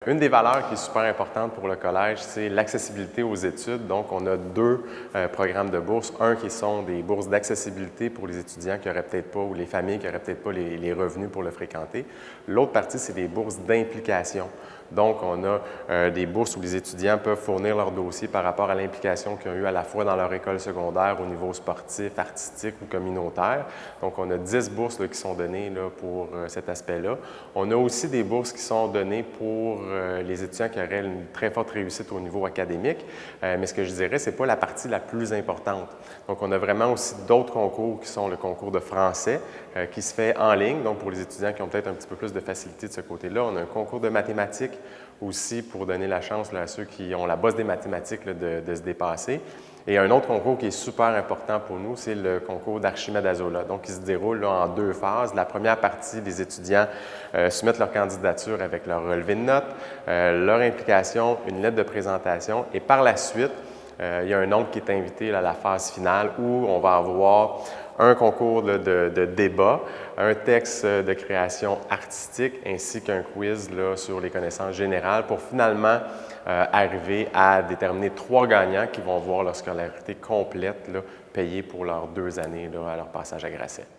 Une des valeurs qui est super importante pour le collège, c'est l'accessibilité aux études. Donc, on a deux programmes de bourses. Un qui sont des bourses d'accessibilité pour les étudiants qui n'auraient peut-être pas ou les familles qui n'auraient peut-être pas les revenus pour le fréquenter. L'autre partie, c'est des bourses d'implication. Donc, on a des bourses où les étudiants peuvent fournir leur dossier par rapport à l'implication qu'ils ont eue à la fois dans leur école secondaire au niveau sportif, artistique ou communautaire. Donc, on a 10 bourses qui sont données pour cet aspect-là. On a aussi des bourses qui sont données pour les étudiants qui auraient une très forte réussite au niveau académique. Mais ce que je dirais, ce n'est pas la partie la plus importante. Donc, on a vraiment aussi d'autres concours qui sont le concours de français qui se fait en ligne. Donc, pour les étudiants qui ont peut-être un petit peu plus de facilité de ce côté-là, on a un concours de mathématiques aussi pour donner la chance à ceux qui ont la bosse des mathématiques de se dépasser. Et un autre concours qui est super important pour nous, c'est le concours d'Archimède Azola. Donc, il se déroule en 2 phases. La première partie, les étudiants soumettent leur candidature avec leur relevé de notes, leur implication, une lettre de présentation. Et par la suite, il y a un autre qui est invité à la phase finale où on va avoir un concours de débat, un texte de création artistique ainsi qu'un quiz sur les connaissances générales pour finalement arriver à déterminer 3 gagnants qui vont voir leur scolarité complète payée pour leurs 2 années à leur passage à Grasset.